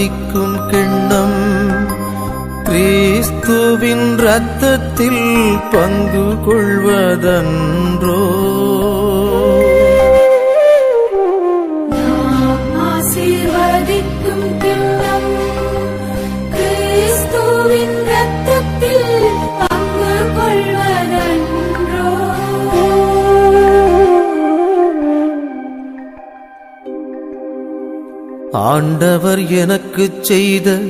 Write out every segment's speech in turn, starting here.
ஆசீர்வதிக்கும் கிண்ணம் கிறிஸ்துவின் இரத்தத்தில் பங்கு கொள்வதன்றோ. ஆசீர்வதிக்கும் கிண்ணம் கிறிஸ்துவின் இரத்தத்தில் பங்கு கொள்வதன்றோ. ஆண்டவர் எனக்குச் செய்த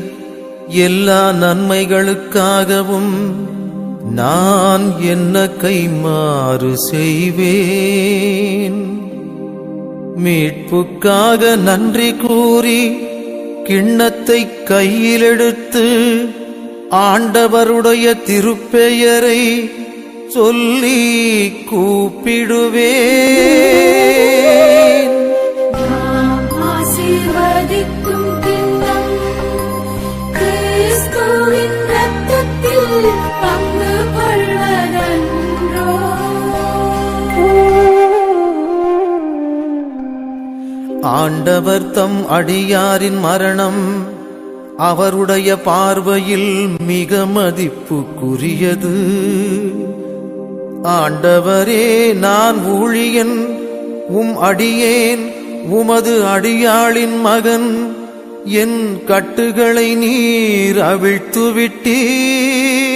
எல்லா நன்மைகளுக்காகவும் நான் என்ன கைமாறு செய்வேன்? மீட்புக்காக நன்றி கூறி கிண்ணத்தை கையிலெடுத்து ஆண்டவருடைய திருப்பெயரை சொல்லி கூப்பிடுவேன். ஆசீர்வதிக்கும் கிண்ணம் கிறிஸ்துவின் இரத்தத்தில் பங்கு கொள்வதன்றோ. ஆண்டவர் தம் அடியாரின் மரணம் அவருடைய பார்வையில் மிக மதிப்புக்குரியது. ஆண்டவரே, நான் ஊழியன், அடியேன், உமது அடியாளின் மகன். என் கட்டுகளை நீர் அவிழ்த்துவிட்டீர்.